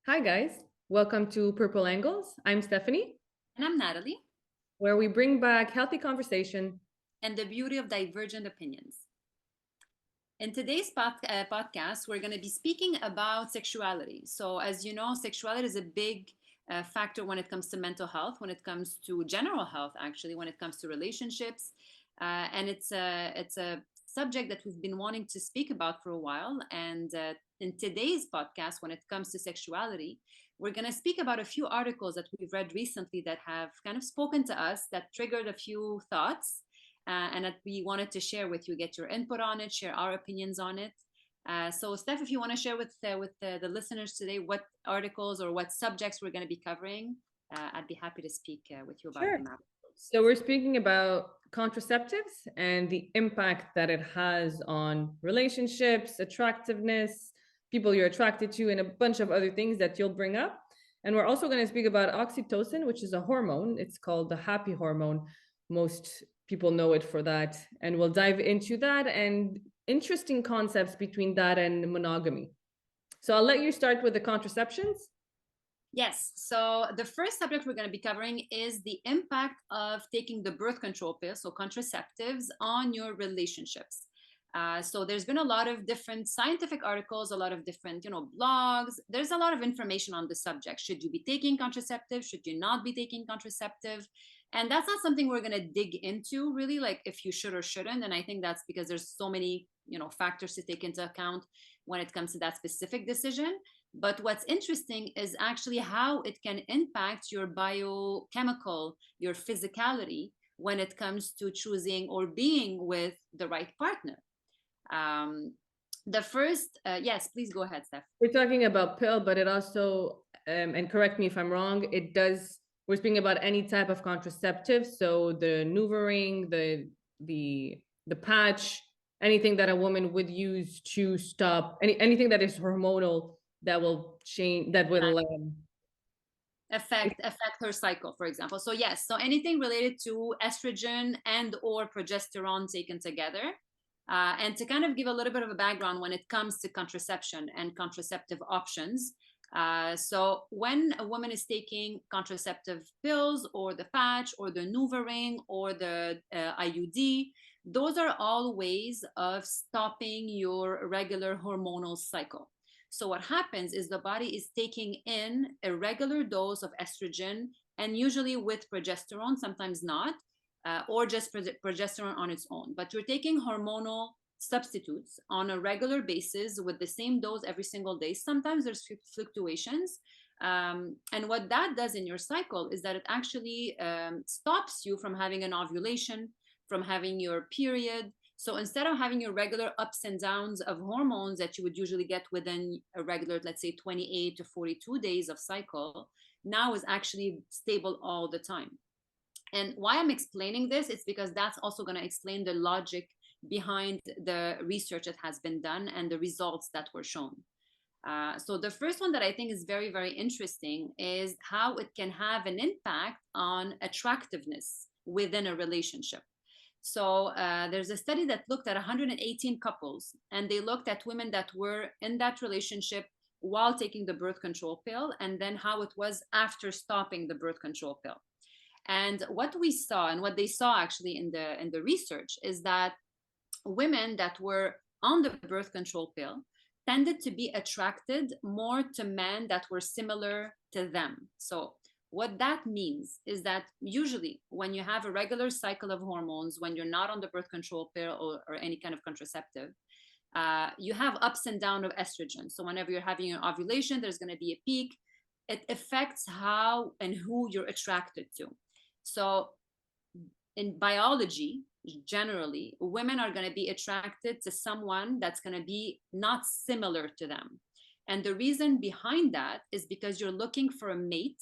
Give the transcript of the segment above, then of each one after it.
Hi, guys. Welcome to Purple Angles. I'm Stephanie, And I'm Natalie, where we bring back healthy conversation. and the beauty of divergent opinions. In today's podcast, we're going to be speaking about sexuality. So, as you know, sexuality is a big factor when it comes to mental health, when it comes to general health, actually, when it comes to relationships. And it's a subject that we've been wanting to speak about for a while. And in today's podcast, when it comes to sexuality, we're going to speak about a few articles that we've read recently that have kind of spoken to us, that triggered a few thoughts, and that we wanted to share with you, get your input on it, share our opinions on it. So, Steph, if you want to share with the listeners today what articles or what subjects we're going to be covering, I'd be happy to speak with you about Sure. them. So, we're speaking about contraceptives and the impact that it has on relationships, attractiveness, people you're attracted to, and a bunch of other things that you'll bring up. And we're also going to speak about oxytocin, which is a hormone. It's called the happy hormone. Most people know it for that. And we'll dive into that and interesting concepts between that and monogamy. So, I'll let you start with the contraceptions. Yes. So the first subject we're going to be covering is the impact of taking the birth control pill, so contraceptives, on your relationships. So there's been a lot of different scientific articles, a lot of different, blogs. There's a lot of information on the subject. Should you be taking contraceptive? Should you not be taking contraceptive? And that's not something we're going to dig into really, like if you should or shouldn't. And I think that's because there's so many, factors to take into account when it comes to that specific decision. But what's interesting is actually how it can impact your biochemical, your physicality when it comes to choosing or being with the right partner. Um, the first, yes, please go ahead, Steph. We're talking about pill, but it also, and correct me if I'm wrong, it does, we're speaking about any type of contraceptive. So the NuvaRing, the patch, anything that a woman would use to stop anything that is hormonal that will change, that will, Affect her cycle, for example. So yes, so anything related to estrogen and or progesterone taken together. And to kind of give a little bit of a background when it comes to contraception and contraceptive options. So when a woman is taking contraceptive pills or the patch or the NuvaRing or the IUD, those are all ways of stopping your regular hormonal cycle. So what happens is the body is taking in a regular dose of estrogen, and usually with progesterone, sometimes not, or just progesterone on its own. But you're taking hormonal substitutes on a regular basis with the same dose every single day. Sometimes there's fluctuations. And what that does in your cycle is that it actually stops you from having an ovulation, from having your period. So instead of having your regular ups and downs of hormones that you would usually get within a regular, let's say 28 to 42 days of cycle, now is actually stable all the time. And why I'm explaining this is because that's also going to explain the logic behind the research that has been done and the results that were shown. So the first one that I think is very, very interesting is how it can have an impact on attractiveness within a relationship. So there's a study that looked at 118 couples, and they looked at women that were in that relationship while taking the birth control pill, and then how it was after stopping the birth control pill. And what we saw, and what they saw actually in the research, is that women that were on the birth control pill tended to be attracted more to men that were similar to them. So what that means is that usually when you have a regular cycle of hormones, when you're not on the birth control pill or any kind of contraceptive, you have ups and downs of estrogen. So whenever you're having an ovulation, there's going to be a peak. It affects how and who you're attracted to. So in biology, generally, women are going to be attracted to someone that's going to be not similar to them. And the reason behind that is because you're looking for a mate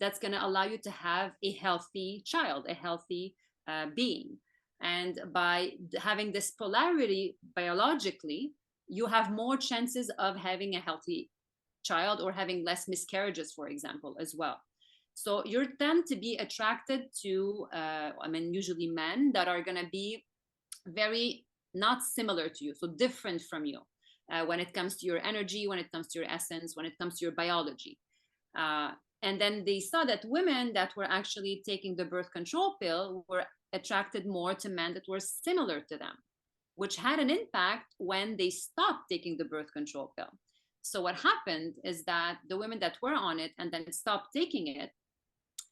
that's going to allow you to have a healthy child, a healthy being. And by having this polarity biologically, you have more chances of having a healthy child or having less miscarriages, for example, as well. So you tend to be attracted to, usually men that are going to be very not similar to you, so different from you. when it comes to your energy, when it comes to your essence, when it comes to your biology. And then they saw that women that were actually taking the birth control pill were attracted more to men that were similar to them, which had an impact when they stopped taking the birth control pill. So what happened is that the women that were on it and then stopped taking it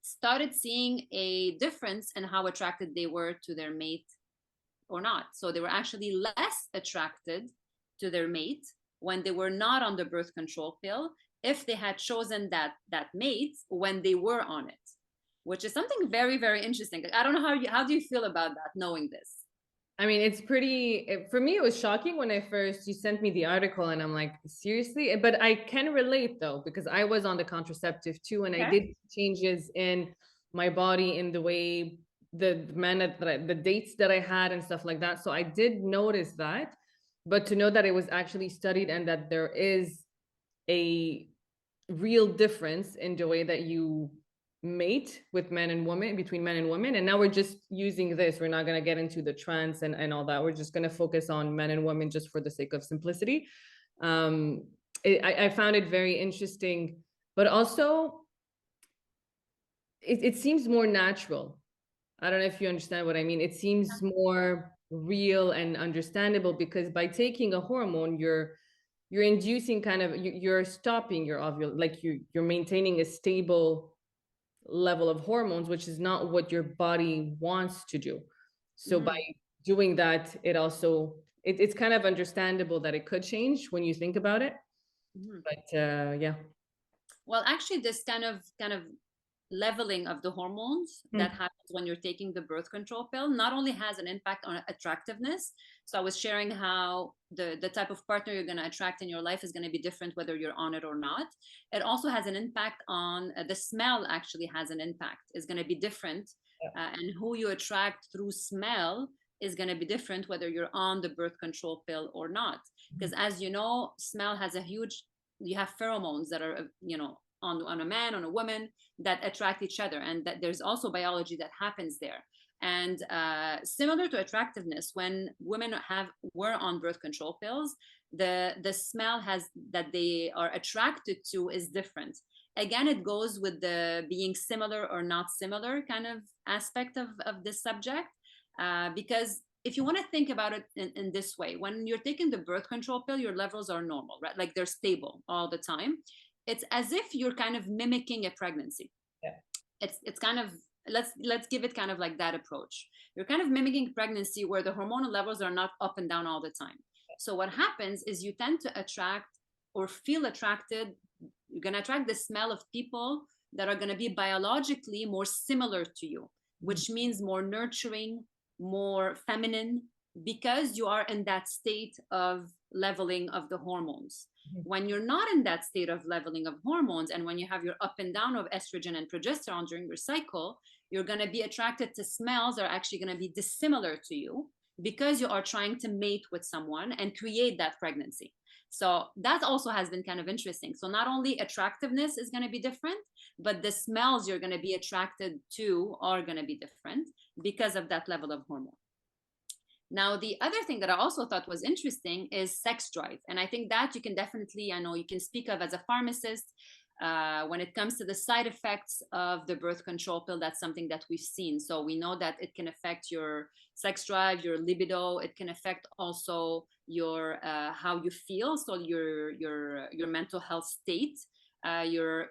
started seeing a difference in how attracted they were to their mate or not. So they were actually less attracted to their mate when they were not on the birth control pill if they had chosen that mate when they were on it, which is something very, very interesting. I don't know how do you feel about that, knowing this? I mean, it's pretty, for me, it was shocking when you sent me the article and I'm like, seriously? But I can relate though, because I was on the contraceptive too, and I did changes in my body in the way the men the dates that I had and stuff like that. So I did notice that, but to know that it was actually studied and that there is a real difference in the way that you mate with men and women, between men and women, and now we're just using this, we're not going to get into the trans and all that, we're just going to focus on men and women just for the sake of simplicity. I found it very interesting, but also it seems more natural. I don't know if you understand what I mean. It seems more real and understandable, because by taking a hormone, you're inducing kind of, you're stopping your ovule, like you're maintaining a stable level of hormones, which is not what your body wants to do. So by doing that, it also it's kind of understandable that it could change when you think about it. But yeah. Well, actually, this kind of leveling of the hormones that happens when you're taking the birth control pill not only has an impact on attractiveness. So I was sharing how the type of partner you're going to attract in your life is going to be different whether you're on it or not. It also has an impact on the smell. Actually has an impact, is going to be different. And who you attract through smell is going to be different whether you're on the birth control pill or not. Because as you know, smell has a huge, you have pheromones that are, you know, on a man, on a woman, that attract each other, and that there's also biology that happens there. And similar to attractiveness, when women were on birth control pills, the smell has that they are attracted to is different. Again, it goes with the being similar or not similar kind of aspect of this subject, because if you want to think about it in this way, when you're taking the birth control pill, your levels are normal, right? Like they're stable all the time. It's as if you're kind of mimicking a pregnancy. It's kind of, let's give it kind of like that approach. You're kind of mimicking pregnancy where the hormonal levels are not up and down all the time. So what happens is you tend to attract or feel attracted, you're going to attract the smell of people that are going to be biologically more similar to you, which means more nurturing, more feminine, because you are in that state of leveling of the hormones. When you're not in that state of leveling of hormones, and when you have your up and down of estrogen and progesterone during your cycle, you're going to be attracted to smells that are actually going to be dissimilar to you, because you are trying to mate with someone and create that pregnancy. So that also has been kind of interesting. So not only attractiveness is going to be different, but the smells you're going to be attracted to are going to be different because of that level of hormone. Now, the other thing that I also thought was interesting is sex drive. And I think that you can definitely, I know you can speak of as a pharmacist, when it comes to the side effects of the birth control pill, that's something that we've seen. So we know that it can affect your sex drive, your libido. It can affect also your how you feel, so your mental health state. Your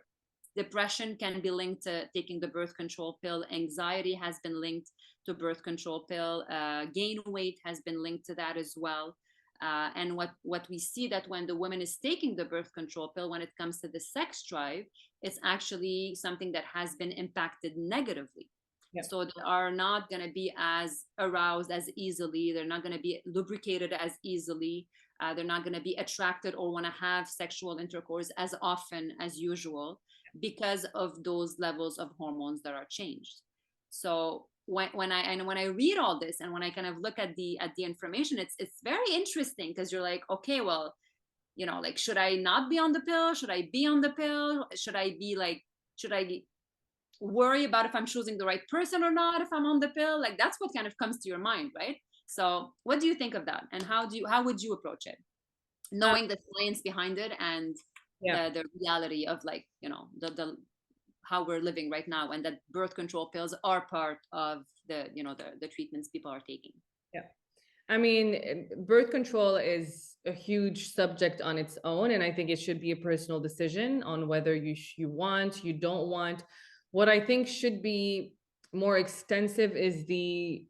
depression can be linked to taking the birth control pill. Anxiety has been linked to birth control pill. Gain weight has been linked to that as well. And what we see that when the woman is taking the birth control pill, when it comes to the sex drive, it's actually something that has been impacted negatively. So they are not going to be as aroused as easily. They're not going to be lubricated as easily. They're not going to be attracted or want to have sexual intercourse as often as usual, because of those levels of hormones that are changed. So when I read all this, and when I kind of look at the information, it's very interesting, because you're like, okay, well, you know, like, should I not be on the pill? Should I be on the pill? Should I worry about if I'm choosing the right person or not if I'm on the pill? Like, that's what kind of comes to your mind, right? So what do you think of that, and how would you approach it? knowing the science behind it and Yeah. the reality of like, the how we're living right now, and that birth control pills are part of the treatments people are taking. Yeah. I mean, birth control is a huge subject on its own, and I think it should be a personal decision on whether you want, you don't want. What I think should be more extensive is the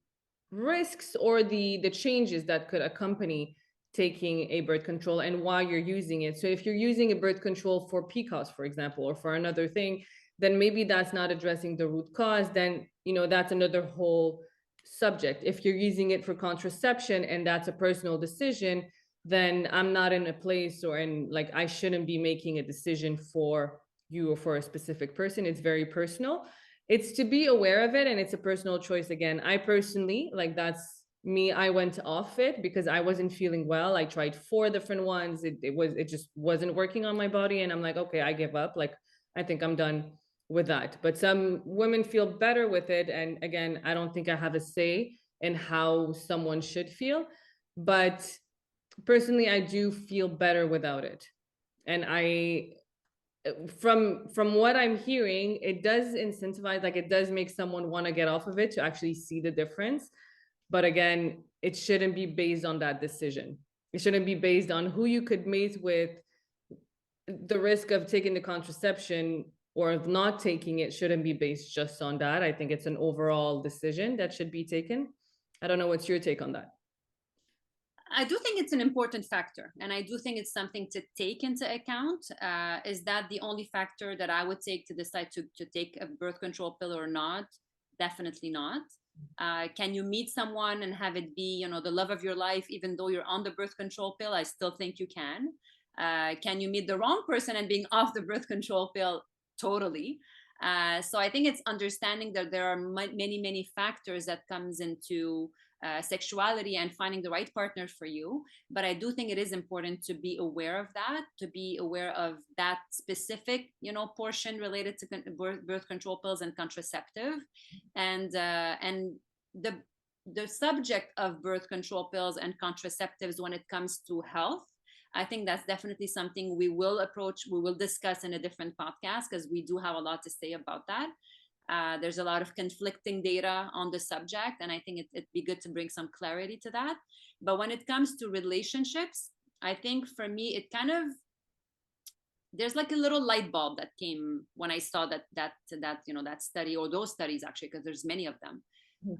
risks or the changes that could accompany taking a birth control and why you're using it. So if you're using a birth control for PCOS, for example, or for another thing, then maybe that's not addressing the root cause. Then, that's another whole subject. If you're using it for contraception and that's a personal decision, then I'm not in a place or in like I shouldn't be making a decision for you or for a specific person. It's very personal. It's to be aware of it, and it's a personal choice. Again, I personally, like, that's me, I went off it because I wasn't feeling well. I tried 4 different ones. It just wasn't working on my body, and I'm like, okay, I give up. Like, I think I'm done with that. But some women feel better with it. And again, I don't think I have a say in how someone should feel. But personally, I do feel better without it. And from what I'm hearing, it does incentivize, like it does make someone want to get off of it to actually see the difference. But again, it shouldn't be based on that decision. It shouldn't be based on who you could mate with. The risk of taking the contraception or of not taking it shouldn't be based just on that. I think it's an overall decision that should be taken. I don't know, what's your take on that? I do think it's an important factor, and I do think it's something to take into account. Is that the only factor that I would take to decide to take a birth control pill or not? Definitely not. Can you meet someone and have it be, the love of your life, even though you're on the birth control pill? I still think you can. Can you meet the wrong person and being off the birth control pill? Totally. So I think it's understanding that there are many, many factors that comes into sexuality and finding the right partner for you. But I do think it is important to be aware of that, to be aware of that specific, portion related to birth control pills and contraceptive, and the subject of birth control pills and contraceptives when it comes to health. I think that's definitely something we will discuss in a different podcast, because we do have a lot to say about that. There's a lot of conflicting data on the subject, and I think it'd be good to bring some clarity to that. But when it comes to relationships, I think for me, it kind of, there's like a little light bulb that came when I saw that study, or those studies actually, because there's many of them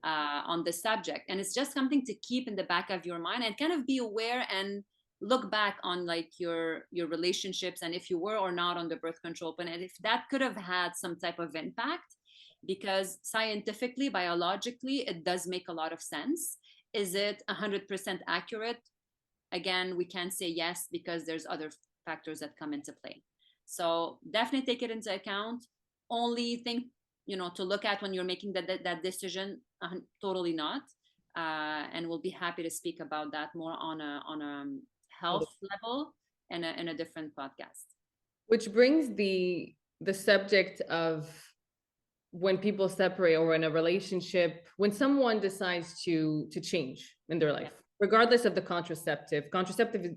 on the subject, and it's just something to keep in the back of your mind and kind of be aware and look back on like your relationships, and if you were or not on the birth control plan, and if that could have had some type of impact, because scientifically, biologically, it does make a lot of sense. Is it 100% accurate? Again, we can't say yes, because there's other factors that come into play. So definitely take it into account. Only thing to look at when you're making that decision, totally not. And we'll be happy to speak about that more on a health level in a different podcast. Which brings the subject of when people separate or in a relationship, when someone decides to change in their life, regardless of the contraceptive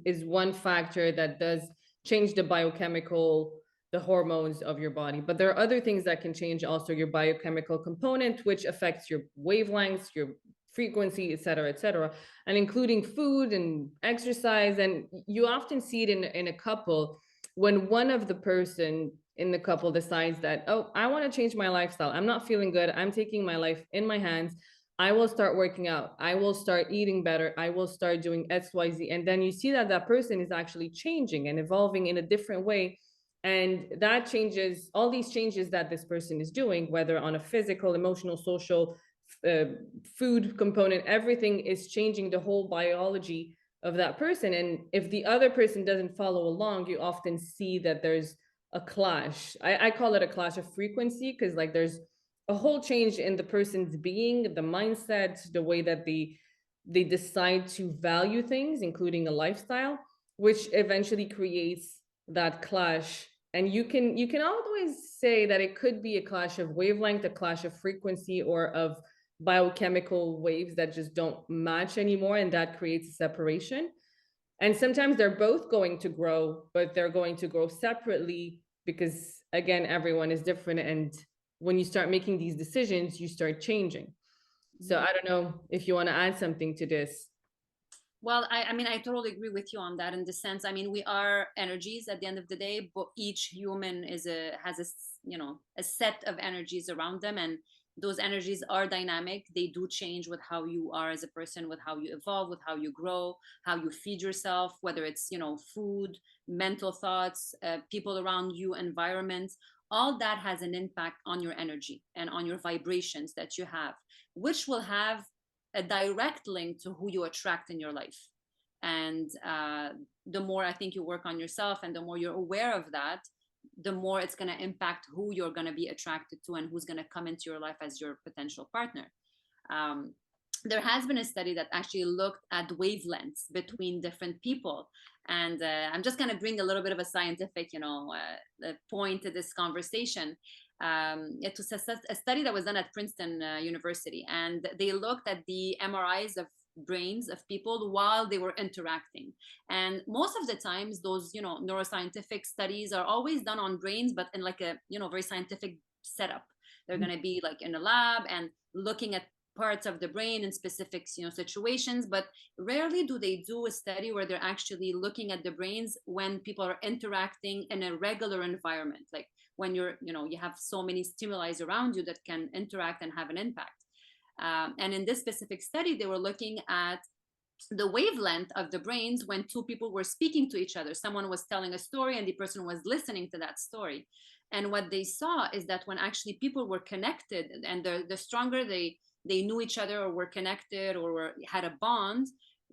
is one factor that does change the biochemical, the hormones of your body. But there are other things that can change also your biochemical component, which affects your wavelengths, your frequency, et cetera, and including food and exercise. And you often see it in a couple when one of the person in the couple decides that, oh, I want to change my lifestyle. I'm not feeling good. I'm taking my life in my hands. I will start working out. I will start eating better. I will start doing XYZ. And then you see that that person is actually changing and evolving in a different way. And that changes, all these changes that this person is doing, whether on a physical, emotional, social, food component, everything is changing the whole biology of that person. And if the other person doesn't follow along, you often see that there's a clash. I call it a clash of frequency, because like there's a whole change in the person's being, the mindset, the way that they decide to value things, including a lifestyle, which eventually creates that clash. And you can always say that it could be a clash of wavelength, a clash of frequency, or of biochemical waves that just don't match anymore, and that creates a separation. And sometimes they're both going to grow, but they're going to grow separately because, again, everyone is different. And when you start making these decisions, you start changing. So I don't know if you want to add something to this. Well, I mean, I totally agree with you on that in the sense, I mean, we are energies at the end of the day, but each human has a set of energies around them. And those energies are dynamic. They do change with how you are as a person, with how you evolve, with how you grow, how you feed yourself, whether it's, food, mental thoughts, people around you, environments. All that has an impact on your energy and on your vibrations that you have, which will have a direct link to who you attract in your life. And the more I think you work on yourself and the more you're aware of that, the more it's going to impact who you're going to be attracted to and who's going to come into your life as your potential partner. There has been a study that actually looked at wavelengths between different people. And I'm just going to bring a little bit of a scientific, point to this conversation. It was a study that was done at Princeton University, and they looked at the MRIs of brains of people while they were interacting. And most of the times, those neuroscientific studies are always done on brains, but in like a very scientific setup. They're going to be like in a lab and looking at parts of the brain in specific situations, but rarely do they do a study where they're actually looking at the brains when people are interacting in a regular environment, like when you have so many stimuli around you that can interact and have an impact. And in this specific study, they were looking at the wavelength of the brains when two people were speaking to each other. Someone was telling a story and the person was listening to that story. And what they saw is that when actually people were connected, and the stronger they knew each other or were connected or had a bond,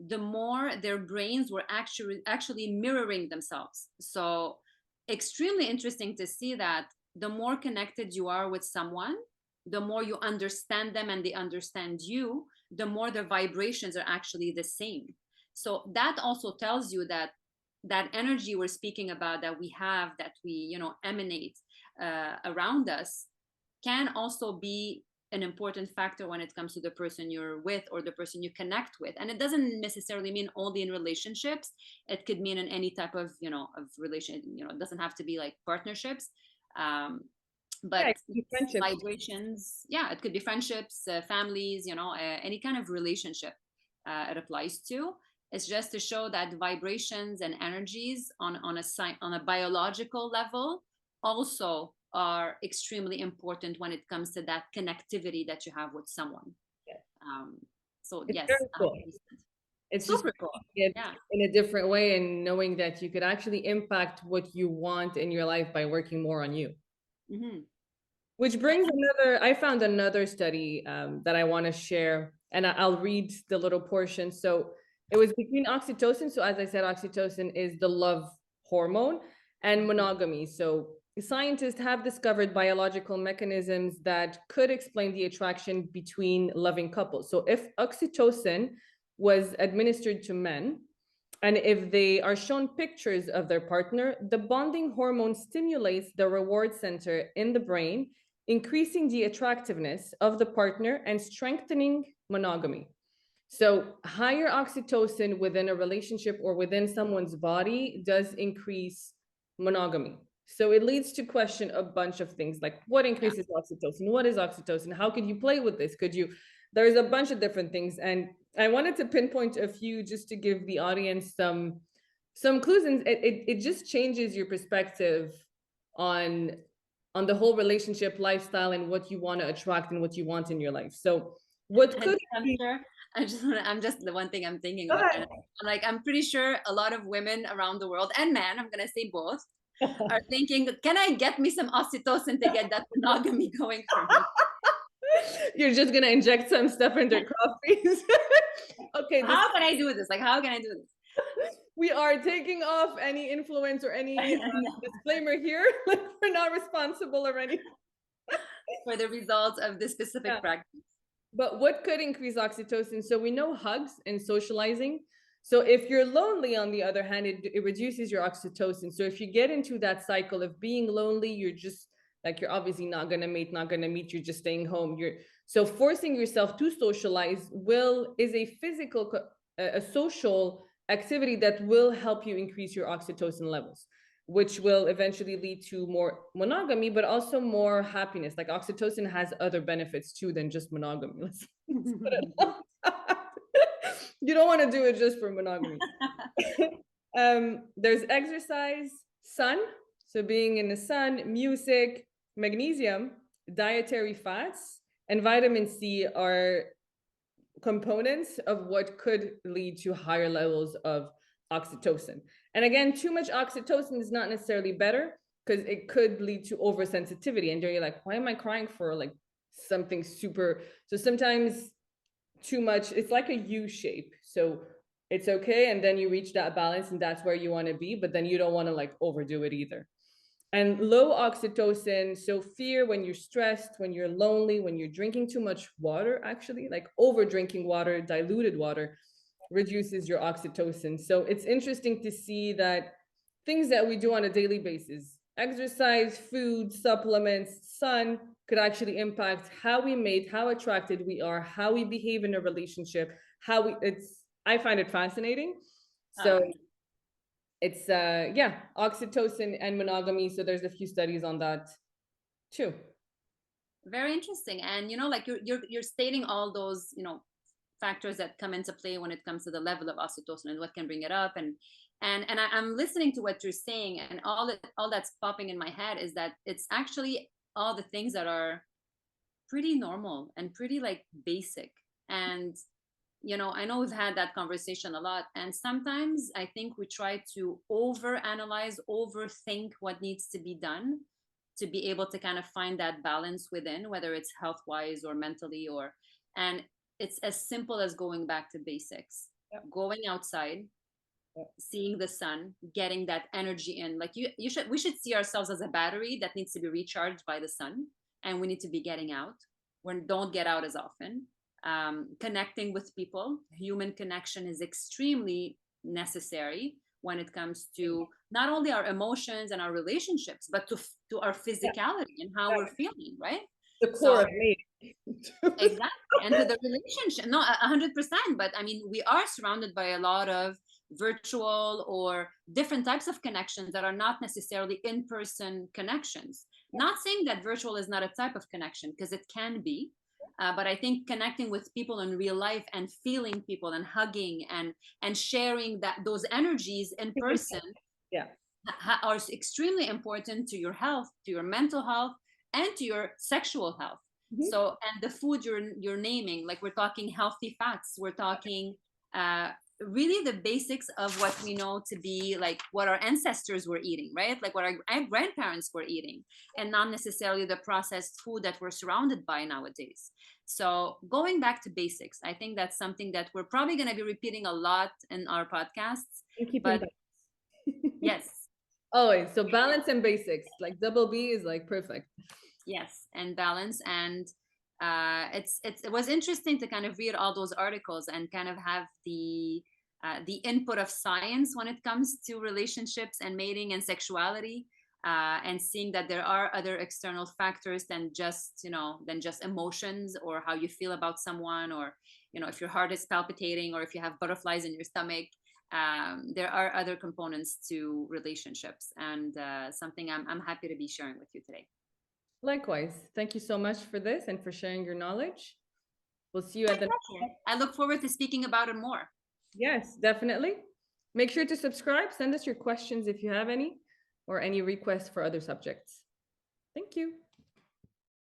the more their brains were actually mirroring themselves. So extremely interesting to see that the more connected you are with someone, the more you understand them and they understand you, the more the vibrations are actually the same. So that also tells you that that energy we're speaking about, that we have, that we emanate around us, can also be an important factor when it comes to the person you're with or the person you connect with. And it doesn't necessarily mean only in relationships. It could mean in any type of of relation. It doesn't have to be like partnerships. But it could be friendships. Vibrations, it could be friendships, families, any kind of relationship it applies to. It's just to show that vibrations and energies on a biological level also are extremely important when it comes to that connectivity that you have with someone. Yeah. So it's yes, very cool. It's super just cool. It in a different way, and knowing that you could actually impact what you want in your life by working more on you. Mm-hmm. Which brings I found another study that I want to share, and I'll read the little portion. So it was between oxytocin. So as I said, oxytocin is the love hormone, and monogamy. So scientists have discovered biological mechanisms that could explain the attraction between loving couples. So if oxytocin was administered to men, and if they are shown pictures of their partner, the bonding hormone stimulates the reward center in the brain, increasing the attractiveness of the partner and strengthening monogamy. So higher oxytocin within a relationship or within someone's body does increase monogamy. So it leads to question a bunch of things like what increases oxytocin? What is oxytocin? How could you play with this? There's a bunch of different things. And I wanted to pinpoint a few just to give the audience some clues. And it just changes your perspective on the whole relationship lifestyle and what you want to attract and what you want in your life. So what could I'm just the one thing I'm thinking about. I'm pretty sure a lot of women around the world, and men, I'm gonna say both, are thinking, can I get me some oxytocin to get that monogamy going for me? You're just gonna inject some stuff in their coffees. Okay. How can I do this? How can I do this? We are taking off any influence or any disclaimer here. We're not responsible or anything for the results of this specific practice. But what could increase oxytocin? So we know hugs and socializing. So if you're lonely, on the other hand, it reduces your oxytocin. So if you get into that cycle of being lonely, you're just you're obviously not going to mate, not going to meet, you're just staying home. So forcing yourself to socialize is a social activity that will help you increase your oxytocin levels, which will eventually lead to more monogamy, but also more happiness. Like oxytocin has other benefits too than just monogamy. Let's put it like that. You don't want to do it just for monogamy. There's exercise, sun, so being in the sun, music, magnesium, dietary fats, and vitamin C are components of what could lead to higher levels of oxytocin. And again, too much oxytocin is not necessarily better because it could lead to oversensitivity. And you're like, why am I crying for like something super? So sometimes too much, it's like a U shape. So it's okay. And then you reach that balance and that's where you want to be, but then you don't want to like overdo it either. And low oxytocin, so fear when you're stressed, when you're lonely, when you're drinking too much water, actually, like over drinking water, diluted water, reduces your oxytocin. So it's interesting to see that things that we do on a daily basis, exercise, food, supplements, sun, could actually impact how we mate, how attracted we are, how we behave in a relationship, I find it fascinating. So it's yeah, oxytocin and monogamy. So there's a few studies on that too. Very interesting. And like you're stating all those factors that come into play when it comes to the level of oxytocin and what can bring it up. And I'm listening to what you're saying, and all that's popping in my head is that it's actually all the things that are pretty normal and pretty like basic. And I know we've had that conversation a lot, and sometimes I think we try to overanalyze, overthink what needs to be done to be able to kind of find that balance within, whether it's health wise or mentally, and it's as simple as going back to basics. Yep. Going outside, Yep. seeing the sun, getting that energy in. Like we should see ourselves as a battery that needs to be recharged by the sun, and we need to be getting out. We don't get out as often. Connecting with people, human connection is extremely necessary when it comes to not only our emotions and our relationships, but to our physicality and how we're feeling, right? The core of me. Exactly. And to the relationship, no, 100%. But I mean, we are surrounded by a lot of virtual or different types of connections that are not necessarily in-person connections. Not saying that virtual is not a type of connection, because it can be. But I think connecting with people in real life and feeling people and hugging and sharing those energies in person are extremely important to your health, to your mental health, and to your sexual health. Mm-hmm. So, and the food you're naming, like we're talking healthy fats, we're talking really the basics of what we know to be like what our ancestors were eating, right? Like what our grandparents were eating, and not necessarily the processed food that we're surrounded by nowadays. So going back to basics, I think that's something that we're probably going to be repeating a lot in our podcasts. But yes. Always. So balance and basics, like double B is like perfect. Yes, and balance. And it was interesting to kind of read all those articles and kind of have the input of science when it comes to relationships and mating and sexuality, and seeing that there are other external factors than just emotions or how you feel about someone, or if your heart is palpitating or if you have butterflies in your stomach. There are other components to relationships, and something I'm happy to be sharing with you today. Likewise. Thank you so much for this and for sharing your knowledge. We'll see you at the next. I look forward to speaking about it more. Yes, definitely. Make sure to subscribe. Send us your questions if you have any, or any requests for other subjects. Thank you.